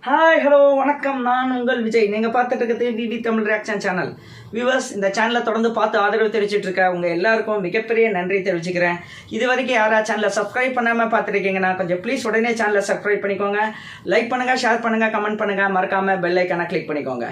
Hi hello வணக்கம். நான் உங்கள் விஜய். நீங்கள் பார்த்துட்டு இருக்கிறது BB Tamil reaction channel. Viewers, இந்த சேனலை தொடர்ந்து பார்த்து ஆதரவு தெரிவிச்சிட்டு இருக்க உங்கள் எல்லாருக்கும் மிகப்பெரிய நன்றி தெரிவிச்சுக்கிறேன். இது வரைக்கும் யாராவது சேனலை சப்ஸ்கிரைப் பண்ணாமல் பார்த்துருக்கீங்கன்னா கொஞ்சம் ப்ளீஸ் உடனே சேனலை சப்ஸ்கிரைப் பண்ணிக்கோங்க. லைக் பண்ணுங்கள், ஷேர் பண்ணுங்கள், கமெண்ட் பண்ணுங்கள், மறக்காமல் பெல் ஐக்கானை கிளிக் பண்ணிக்கோங்க.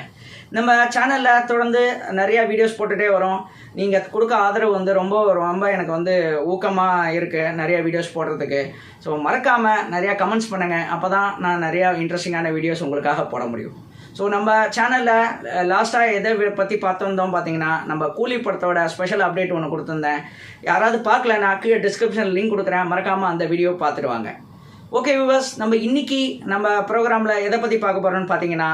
நம்ம சேனலில் தொடர்ந்து நிறையா வீடியோஸ் போட்டுகிட்டே வரோம். நீங்கள் கொடுக்க ஆதரவு வந்து ரொம்ப எனக்கு வந்து ஊக்கமாக இருக்குது நிறையா வீடியோஸ் போடுறதுக்கு. ஸோ மறக்காமல் நிறையா கமெண்ட்ஸ் பண்ணுங்கள். அப்போ தான் நான் நிறையா இன்ட்ரெஸ்டிங்கான வீடியோஸ் உங்களுக்காக போட முடியும். ஸோ நம்ம சேனலில் லாஸ்ட்டாக எதை பற்றி பார்த்துருந்தோம் பார்த்தீங்கன்னா, நம்ம கூலி படத்தோட ஸ்பெஷல் அப்டேட் ஒன்று கொடுத்துருந்தேன். யாராவது பார்க்கலன்னா கீழே டிஸ்கிரிப்ஷனில் லிங்க் கொடுக்குறேன், மறக்காமல் அந்த வீடியோ பார்த்துடுவாங்க. ஓகே வியூவர்ஸ், நம்ம இன்னைக்கு நம்ம ப்ரோக்ராமில் எதை பற்றி பார்க்க போகிறோம்னு பார்த்தீங்கன்னா,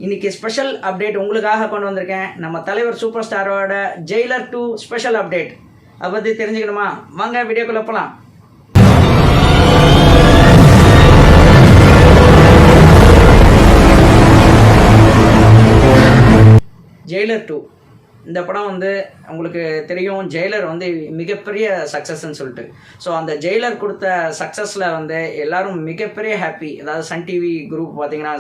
இன்னைக்கு ஸ்பெஷல் அப்டேட் உங்களுக்காக கொண்டு வந்திருக்கேன். நம்ம தலைவர் சூப்பர் ஸ்டாரோட ஜெயிலர் 2 ஸ்பெஷல் அப்டேட். அதை பற்றி தெரிஞ்சுக்கணுமா? வாங்க வீடியோக்குள்ளே போகலாம். ஜெயிலர் 2 இந்த படம் வந்து உங்களுக்கு தெரியும், ஜெயிலர் வந்து மிகப்பெரிய சக்ஸஸ்ன்னு சொல்லிட்டு. ஸோ அந்த ஜெயிலர் கொடுத்த சக்ஸஸில் வந்து எல்லோரும் மிகப்பெரிய ஹாப்பி. அதாவது சன் டிவி குரூப் பார்த்தீங்கன்னா,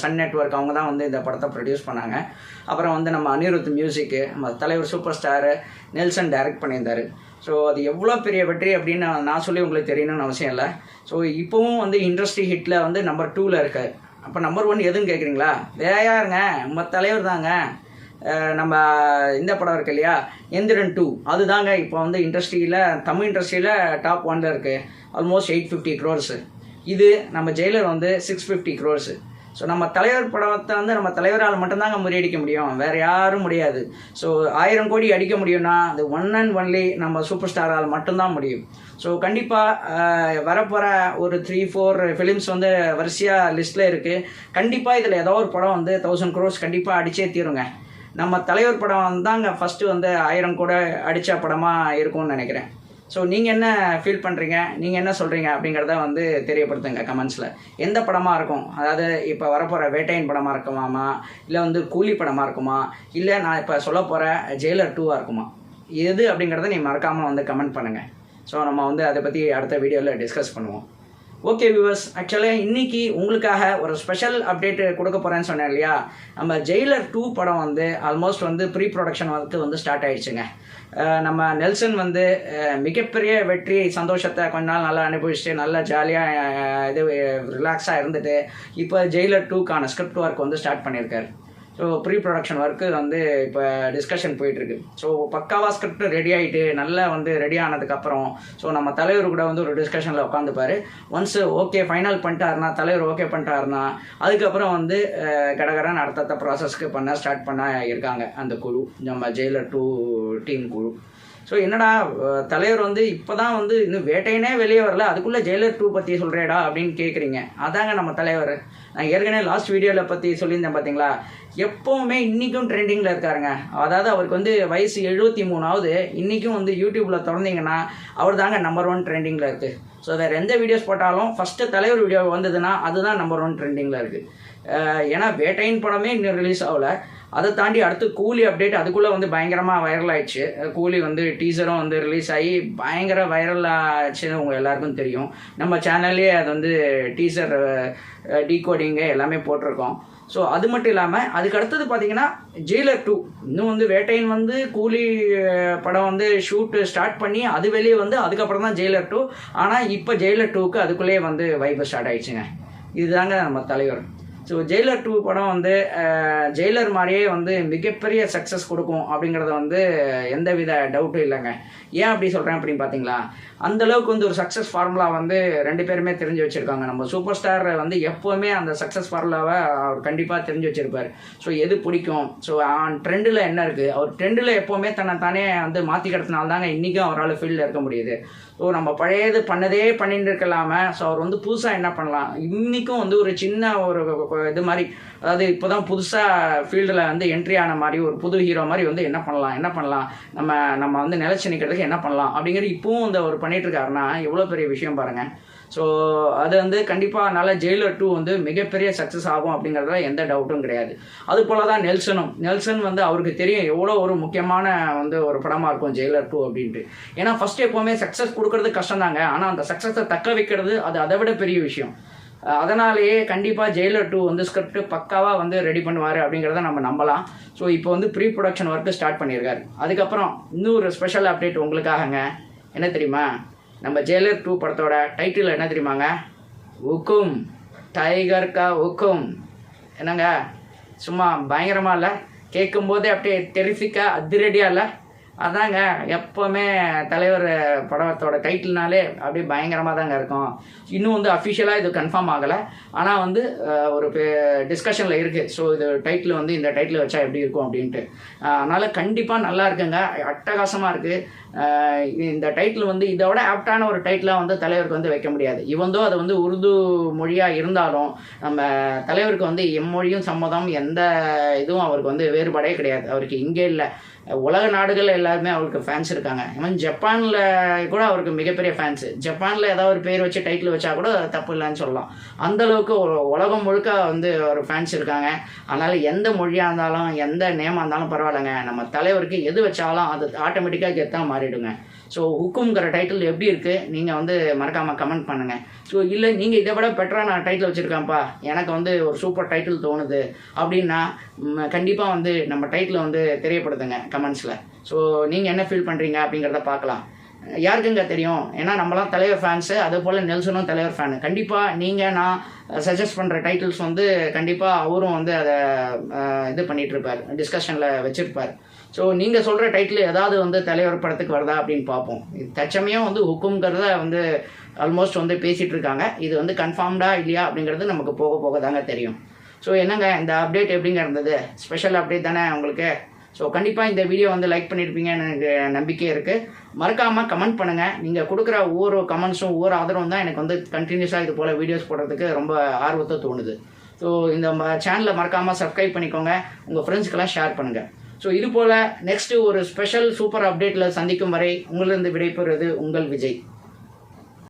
சன் நெட்வொர்க் அவங்க தான் வந்து இந்த படத்தை ப்ரொடியூஸ் பண்ணாங்க. அப்புறம் வந்து நம்ம அனிருத் மியூசிக்கு, நம்ம தலைவர் சூப்பர் ஸ்டாரு நெல்சன் டைரக்ட் பண்ணியிருந்தார். ஸோ அது எவ்வளோ பெரிய வெற்றி அப்படின்னு நான் சொல்லி உங்களுக்கு தெரியணும்னு அவசியம் இல்லை. ஸோ இப்போவும் வந்து இண்டஸ்ட்ரி ஹிட்டில் வந்து நம்பர் 2ல் இருக்குது. அப்போ நம்பர் 1 எதுன்னு கேட்குறீங்களா? வேறாருங்க, நம்ம தலைவர் தாங்க. நம்ம இந்த படம் இருக்கு இல்லையா, எந்திரன் 2, அதுதாங்க இப்போ வந்து இண்டஸ்ட்ரியில், தமிழ் இண்டஸ்ட்ரியில் டாப் 1ல் இருக்குது. Almost 850 crores. இது நம்ம ஜெயிலர் வந்து 650 crores. ஸோ நம்ம தலைவர் படத்தை வந்து நம்ம தலைவரால் மட்டும்தாங்க முறியடிக்க முடியும், வேறு யாரும் முடியாது. ஸோ 1000 கோடி அடிக்க முடியும்னா அது ஒன் அண்ட் ஒன்லி நம்ம சூப்பர் ஸ்டாரால் மட்டும்தான் முடியும். ஸோ கண்டிப்பாக வரப்போகிற ஒரு 3-4 ஃபிலிம்ஸ் வந்து வரிசையாக லிஸ்ட்டில் இருக்குது. கண்டிப்பாக இதில் ஏதோ ஒரு படம் வந்து 1000 crores கண்டிப்பாக அடிச்சே தீருங்க. நம்ம தலைவர் படம் தாங்க ஃபஸ்ட்டு வந்து 1000 கூட அடித்த படமாக இருக்கும்னு நினைக்கிறேன். ஸோ நீங்கள் என்ன ஃபீல் பண்ணுறீங்க, நீங்கள் என்ன சொல்கிறீங்க அப்படிங்கிறத வந்து தெரியப்படுத்துங்க கமெண்ட்ஸில். எந்த படமாக இருக்கும், அதாவது இப்போ வரப்போகிற வேட்டையின் படமாக இருக்குமாமா, இல்லை வந்து கூலி படமாக இருக்குமா, இல்லை நான் இப்போ சொல்ல போகிற ஜெயிலர் 2 இருக்குமா, எது அப்படிங்கிறத நீ மறக்காமல் வந்து கமெண்ட் பண்ணுங்கள். ஸோ நம்ம வந்து அதை பற்றி அடுத்த வீடியோவில் டிஸ்கஸ் பண்ணுவோம். ஓகே வியூவர்ஸ், ஆக்சுவலாக இன்றைக்கி உங்களுக்காக ஒரு ஸ்பெஷல் அப்டேட் கொடுக்க போகிறேன்னு சொன்னேன் இல்லையா. நம்ம ஜெயிலர் 2 படம் வந்து ஆல்மோஸ்ட் வந்து ப்ரீ ப்ரொடக்ஷன் வந்து ஸ்டார்ட் ஆகிடுச்சுங்க. நம்ம நெல்சன் வந்து மிகப்பெரிய வெற்றி சந்தோஷத்தை கொஞ்ச நாள் நல்லா அனுபவிச்சுட்டு நல்லா ஜாலியாக இது ரிலாக்ஸாக இருந்துட்டு இப்போ ஜெயிலர் 2க்கான ஸ்கிரிப்ட் ஒர்க் வந்து ஸ்டார்ட் பண்ணியிருக்காரு. ஸோ ப்ரீ ப்ரொடக்ஷன் ஒர்க்கு வந்து இப்போ டிஸ்கஷன் போயிட்டுருக்கு. ஸோ பக்காவாக ஸ்கிரிப்ட் ரெடி ஆகிட்டு நல்லா வந்து ரெடி ஆனதுக்கப்புறம் ஸோ நம்ம தலைவர் கூட வந்து ஒரு டிஸ்கஷனில் உட்காந்துப்பார். ஒன்ஸு ஓகே ஃபைனல் பண்ணிட்டாருனா, தலைவர் ஓகே பண்ணிட்டாருனா அதுக்கப்புறம் வந்து கடகரான அடுத்த ப்ராசஸ்க்கு ஸ்டார்ட் பண்ண இருக்காங்க அந்த குழு, நம்ம ஜெயிலர் 2 டீம் குழு. ஸோ என்னடா தலைவர் வந்து இப்போ தான் வந்து இன்னும் வேட்டையினே வெளியே வரல, அதுக்குள்ளே ஜெயிலர் 2 பற்றி சொல்கிறேடா அப்படின்னு கேட்குறீங்க. அதாங்க நம்ம தலைவர். நான் ஏற்கனவே லாஸ்ட் வீடியோவில் பற்றி சொல்லியிருந்தேன் பார்த்தீங்களா. எப்போவுமே இன்றைக்கும் ட்ரெண்டிங்கில் இருக்காருங்க. அதாவது அவருக்கு வந்து வயசு 73ஆவது. இன்றைக்கும் வந்து யூடியூப்பில் திறந்தீங்கன்னா அவர் தாங்க நம்பர் 1 ட்ரெண்டிங்கில் இருக்குது. ஸோ வேறு எந்த வீடியோஸ் போட்டாலும் ஃபஸ்ட்டு தலைவர் வீடியோ வந்ததுன்னா அதுதான் நம்பர் 1 ட்ரெண்டிங்கில் இருக்குது. ஏன்னா வேட்டையின் படமே இன்னும் ரிலீஸ் ஆகலை. அதை தாண்டி அடுத்து கூலி அப்டேட் அதுக்குள்ளே வந்து பயங்கரமாக வைரல் ஆகிடுச்சு. கூலி வந்து டீசரும் வந்து ரிலீஸ் ஆகி பயங்கர வைரல் ஆச்சுன்னு உங்கள் எல்லாருக்கும் தெரியும். நம்ம சேனல்லே அது வந்து டீசர் டீகோடிங்கு எல்லாமே போட்டிருக்கோம். ஸோ அது மட்டும் இல்லாமல் அதுக்கு அடுத்தது பார்த்தீங்கன்னா ஜெயிலர் 2 இன்னும் வந்து வேட்டையின் வந்து கூலி படம் வந்து ஷூட்டு ஸ்டார்ட் பண்ணி அது வெளியே வந்து அதுக்கப்புறம் தான் ஜெயிலர் 2. ஆனால் இப்போ ஜெயிலர் 2க்கு அதுக்குள்ளேயே வந்து வைப்பு ஸ்டார்ட் ஆகிடுச்சுங்க. இதுதாங்க நம்ம தலைவர். ஸோ ஜெயிலர் 2 படம் வந்து ஜெயிலர் மாதிரியே வந்து மிகப்பெரிய சக்ஸஸ் கொடுக்கும் அப்படிங்கிறத வந்து எந்த வித டவுட்டும் இல்லைங்க. ஏன் அப்படி சொல்கிறேன் அப்படின்னு பார்த்தீங்களா, அந்தளவுக்கு வந்து ஒரு சக்ஸஸ் ஃபார்முலா வந்து 2 பேருமே தெரிஞ்சு வச்சுருக்காங்க. நம்ம சூப்பர் ஸ்டார் வந்து எப்போவுமே அந்த சக்ஸஸ் ஃபார்முலாவை அவர் கண்டிப்பாக தெரிஞ்சு வச்சுருப்பார். ஸோ எது பிடிக்கும், ஸோ ட்ரெண்டில் என்ன இருக்குது, அவர் ட்ரெண்டில் எப்போவுமே தானே வந்து மாற்றிக்கிறதுனால தாங்க இன்றைக்கும் அவரால் ஃபீல்டில் இருக்க முடியுது. ஸோ நம்ம பழையது பண்ணதே பண்ணிட்டு இருக்கலாமல் ஸோ அவர் வந்து புதுசாக என்ன பண்ணலாம், இன்றைக்கும் வந்து ஒரு சின்ன ஒரு இது மாதிரி, அதாவது இப்போ தான் புதுசாக ஃபீல்டில் வந்து என்ட்ரி ஆன மாதிரி ஒரு புது ஹீரோ மாதிரி வந்து என்ன பண்ணலாம் நம்ம வந்து நிலச்சி நிற்கிறதுக்கு என்ன பண்ணலாம் அப்படிங்கிற இப்போவும் வந்து அவர் பண்ணிகிட்ருக்காருன்னா எவ்வளோ பெரிய விஷயம் பாருங்கள். ஸோ அது வந்து கண்டிப்பாக அதனால் ஜெயிலர் 2 வந்து மிகப்பெரிய சக்ஸஸ் ஆகும் அப்படிங்கிறதுல எந்த டவுட்டும் கிடையாது. அது போல் தான் நெல்சன் வந்து அவருக்கு தெரியும் எவ்வளோ ஒரு முக்கியமான வந்து ஒரு படமாக இருக்கும் ஜெயிலர் 2 அப்படின்ட்டு. ஏன்னா ஃபஸ்ட்டு எப்போவுமே சக்ஸஸ் கொடுக்கறது கஷ்டம் தாங்க, ஆனால் அந்த சக்ஸஸை தக்க வைக்கிறது அது அதை விட பெரிய விஷயம். அதனாலேயே கண்டிப்பாக ஜெயிலர் 2 வந்து ஸ்கிரிப்ட் பக்காவாக வந்து ரெடி பண்ணுவார் அப்படிங்கிறத நம்ம நம்பலாம். ஸோ இப்போ வந்து ப்ரீ ப்ரொடக்ஷன் ஒர்க்கு ஸ்டார்ட் பண்ணியிருக்காரு. அதுக்கப்புறம் இன்னொரு ஸ்பெஷல் அப்டேட் உங்களுக்காகங்க. என்ன தெரியுமா? நம்ம ஜெயிலர் 2 படத்தோட டைட்டில் என்ன தெரியுமாங்க? ஹுக்கும், டைகர் கா ஹுக்கும். என்னங்க சும்மா பயங்கரமாக இல்லை? கேட்கும்போதே அப்படியே டெரிஃபிக்காக அதிரடியாக இல்லை? அதாங்க எப்போவுமே தலைவர் படத்தோட டைட்டில்னாலே அப்படியே பயங்கரமாக தாங்க இருக்கும். இன்னும் வந்து அஃபிஷியலாக இது கன்ஃபார்ம் ஆகலை, ஆனால் வந்து ஒரு டிஸ்கஷனில் இருக்குது. ஸோ இது டைட்டில் வந்து இந்த டைட்டில் வச்சா எப்படி இருக்கும் அப்படின்ட்டு. அதனால் கண்டிப்பாக நல்லா இருக்குங்க, அட்டகாசமாக இருக்குது. இந்த டைட்டில் வந்து இதை விட ஆப்டான ஒரு டைட்டிலாக வந்து தலைவருக்கு வந்து வைக்க முடியாது. இவந்தோ அது வந்து உருது மொழியாக இருந்தாலும் நம்ம தலைவருக்கு வந்து எம்மொழியும் சம்மதம், எந்த இதுவும் அவருக்கு வந்து வேறுபாடே கிடையாது. அவருக்கு இங்கே இல்லை, உலக நாடுகள் எல்லாருமே அவருக்கு ஃபேன்ஸ் இருக்காங்க. ஈவன் ஜப்பானில் கூட அவருக்கு மிகப்பெரிய ஃபேன்ஸு. ஜப்பானில் ஏதாவது ஒரு பேர் வச்சு டைட்டில் வச்சா கூட தப்பு இல்லைன்னு சொல்லலாம். அந்தளவுக்கு உலகம் முழுக்க வந்து ஒரு ஃபேன்ஸ் இருக்காங்க. அதனால் எந்த மொழியாக இருந்தாலும் எந்த நேமாக இருந்தாலும் பரவாயில்லைங்க, நம்ம தலைவருக்கு எது வச்சாலும் அது ஆட்டோமேட்டிக்காக கெத்தாக மாறிடுங்க. ஸோ ஹுக்கும்ங்கிற டைட்டில் எப்படி இருக்குது நீங்கள் வந்து மறக்காமல் கமெண்ட் பண்ணுங்கள். ஸோ இல்லை நீங்கள் இதை விட பெட்டராக நான் டைட்டில் வச்சுருக்கேன்ப்பா, எனக்கு வந்து ஒரு சூப்பர் டைட்டில் தோணுது அப்படின்னா கண்டிப்பாக வந்து நம்ம டைட்டில் வந்து தெரியப்படுத்துங்க கமெண்ட்ஸில். ஸோ நீங்கள் என்ன ஃபீல் பண்ணுறீங்க அப்படிங்கிறத பார்க்கலாம். யாருக்குங்க தெரியும், ஏன்னா நம்மளாம் தலைவர் ஃபேன்ஸு, அதே போல் நெல்சனும் தலைவர் ஃபேனு. கண்டிப்பாக நீங்கள் நான் சஜஸ்ட் பண்ணுற டைட்டில்ஸ் வந்து கண்டிப்பாக அவரும் வந்து அதை இது பண்ணிகிட்ருப்பார், டிஸ்கஷனில் வச்சுருப்பார். ஸோ நீங்கள் சொல்கிற டைட்டில் ஏதாவது வந்து தலைவர் படத்துக்கு வருதா அப்படின்னு பார்ப்போம். தற்சமயம் வந்து ஹுக்கும்ங்கிறத வந்து ஆல்மோஸ்ட் வந்து பேசிகிட்டு இருக்காங்க. இது வந்து கன்ஃபார்ம்டா இல்லையா அப்படிங்கிறது நமக்கு போக போக தாங்க தெரியும். ஸோ என்னங்க இந்த அப்டேட் எப்படிங்க இருந்தது? ஸ்பெஷல் அப்டேட் தானே உங்களுக்கு? ஸோ கண்டிப்பாக இந்த வீடியோ வந்து லைக் பண்ணியிருப்பீங்கன்னு எனக்கு நம்பிக்கை இருக்குது. மறக்காமல் கமெண்ட் பண்ணுங்கள். நீங்கள் கொடுக்குற ஒவ்வொரு கமெண்ட்ஸும் ஒவ்வொரு ஆதரவும் தான் எனக்கு வந்து கண்டினியூஸாக இது போல் வீடியோஸ் போடுறதுக்கு ரொம்ப ஆர்வத்தை தோணுது. ஸோ இந்த சேனலை மறக்காமல் சப்ஸ்கிரைப் பண்ணிக்கோங்க, உங்கள் ஃப்ரெண்ட்ஸ்க்கெல்லாம் ஷேர் பண்ணுங்கள். ஸோ இது போல் நெக்ஸ்ட்டு ஒரு ஸ்பெஷல் சூப்பர் அப்டேட்டில் சந்திக்கும் வரை உங்களிருந்து விடைபெறுவது உங்கள் விஜய்.